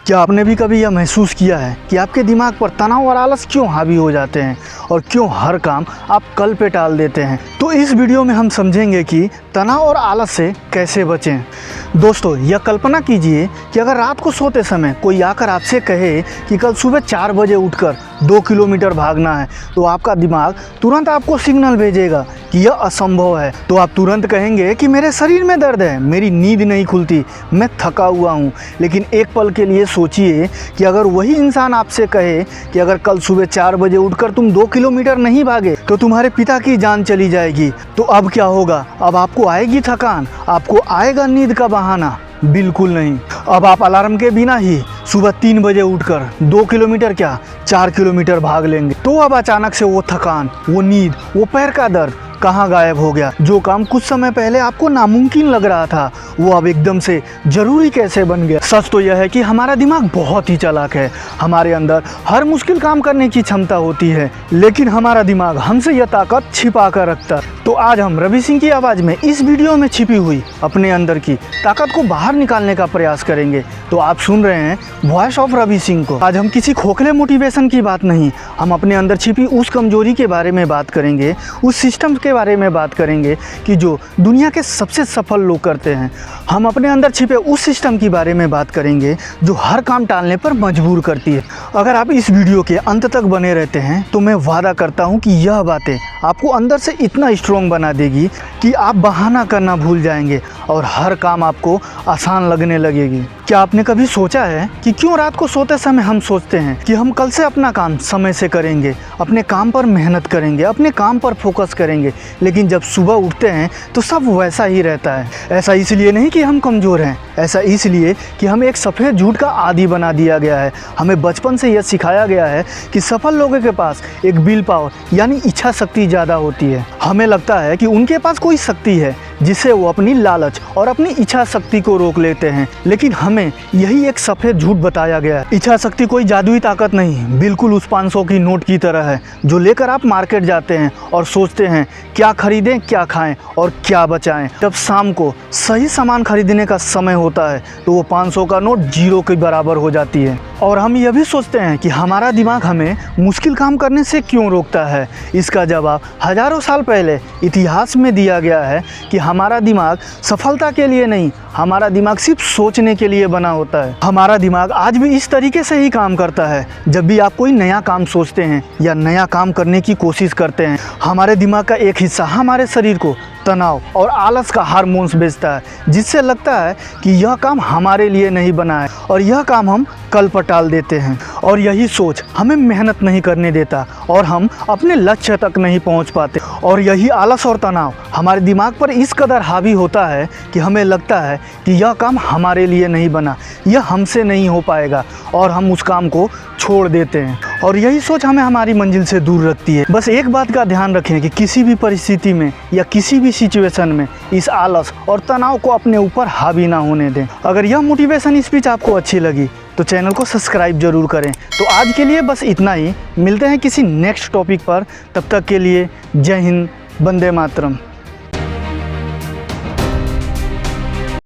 क्या आपने भी कभी यह महसूस किया है कि आपके दिमाग पर तनाव और आलस क्यों हावी हो जाते हैं और क्यों हर काम आप कल पे टाल देते हैं? तो इस वीडियो में हम समझेंगे कि तनाव और आलस से कैसे बचें। दोस्तों, यह कल्पना कीजिए कि अगर रात को सोते समय कोई आकर आपसे कहे कि कल सुबह 4 बजे उठकर 2 किलोमीटर भागना है, तो आपका दिमाग तुरंत आपको सिग्नल भेजेगा कि यह असंभव है। तो आप तुरंत कहेंगे कि मेरे शरीर में दर्द है, मेरी नींद नहीं खुलती, मैं थका हुआ हूँ। लेकिन एक पल के लिए सोचिए कि अगर वही इंसान आपसे कहे कि अगर कल सुबह 4 बजे उठकर तुम 2 किलोमीटर नहीं भागे तो तुम्हारे पिता की जान चली जाएगी, तो अब क्या होगा? अब आपको आएगी थकान, आपको आएगा नींद का बहाना? बिल्कुल नहीं। अब आप अलार्म के बिना ही सुबह 3 बजे उठकर 2 किलोमीटर क्या 4 किलोमीटर भाग लेंगे। तो अब अचानक से वो थकान, वो नींद, वो पैर का दर्द कहाँ गायब हो गया? जो काम कुछ समय पहले आपको नामुमकिन लग रहा था, वो अब एकदम से जरूरी कैसे बन गया? सच तो यह है कि हमारा दिमाग बहुत ही चालाक है। हमारे अंदर हर मुश्किल काम करने की क्षमता होती है, लेकिन हमारा दिमाग हमसे यह ताकत छिपा कर रखता है। तो आज हम रवि सिंह की आवाज़ में इस वीडियो में छिपी हुई अपने अंदर की ताकत को बाहर निकालने का प्रयास करेंगे। तो आप सुन रहे हैं वॉइस ऑफ रवि सिंह को। आज हम किसी खोखले मोटिवेशन की बात नहीं, हम अपने अंदर छिपी उस कमजोरी के बारे में बात करेंगे, उस सिस्टम के बारे में बात करेंगे कि जो दुनिया के सबसे सफल लोग करते हैं। हम अपने अंदर छिपे उस सिस्टम के बारे में बात करेंगे जो हर काम टालने पर मजबूर करती है। अगर आप इस वीडियो के अंत तक बने रहते हैं तो मैं वादा करता हूं कि यह बातें आपको अंदर से इतना स्ट्रॉन्ग बना देगी कि आप बहाना करना भूल जाएंगे और हर काम आपको आसान लगने लगेगी। क्या आपने कभी सोचा है कि क्यों रात को सोते समय हम सोचते हैं कि हम कल से अपना काम समय से करेंगे, अपने काम पर मेहनत करेंगे, अपने काम पर फोकस करेंगे, लेकिन जब सुबह उठते हैं तो सब वैसा ही रहता है? ऐसा इसलिए नहीं कि हम कमज़ोर हैं, ऐसा इसलिए कि हमें एक सफ़ेद झूठ का आदी बना दिया गया है। हमें बचपन से यह सिखाया गया है कि सफल लोगों के पास एक विल पावर यानी इच्छा शक्ति ज़्यादा होती है। हमें लगता है कि उनके पास कोई शक्ति है जिससे वो अपनी लालच और अपनी इच्छा शक्ति को रोक लेते हैं, लेकिन हमें यही एक सफ़ेद झूठ बताया गया है। इच्छा शक्ति कोई जादुई ताकत नहीं, बिल्कुल उस 500 की नोट की तरह है जो लेकर आप मार्केट जाते हैं और सोचते हैं क्या खरीदें, क्या खाएं और क्या बचाएं। जब शाम को सही सामान खरीदने का समय होता है तो वो 500 का नोट 0 के बराबर हो जाती है। और हम यह भी सोचते हैं कि हमारा दिमाग हमें मुश्किल काम करने से क्यों रोकता है। इसका जवाब हजारों साल पहले इतिहास में दिया गया है कि हमारा दिमाग सफलता के लिए नहीं, हमारा दिमाग सिर्फ सोचने के लिए बना होता है। हमारा दिमाग आज भी इस तरीके से ही काम करता है। जब भी आप कोई नया काम सोचते हैं या नया काम करने की कोशिश करते हैं, हमारे दिमाग का एक हिस्सा हमारे शरीर को तनाव और आलस का हार्मोन्स भेजता है, जिससे लगता है कि यह काम हमारे लिए नहीं बना है और यह काम हम कल पर टाल देते हैं। और यही सोच हमें मेहनत नहीं करने देता और हम अपने लक्ष्य तक नहीं पहुंच पाते। और यही आलस और तनाव हमारे दिमाग पर इस कदर हावी होता है कि हमें लगता है कि यह काम हमारे लिए नहीं बना, यह हमसे नहीं हो पाएगा और हम उस काम को छोड़ देते हैं। और यही सोच हमें हमारी मंजिल से दूर रखती है। बस एक बात का ध्यान रखें कि किसी भी परिस्थिति में या किसी भी सिचुएशन में इस आलस और तनाव को अपने ऊपर हावी ना होने दें। अगर यह मोटिवेशन स्पीच आपको अच्छी लगी तो चैनल को सब्सक्राइब जरूर करें। तो आज के लिए बस इतना ही, मिलते हैं किसी नेक्स्ट टॉपिक पर। तब तक के लिए जय हिंद, वंदे मातरम।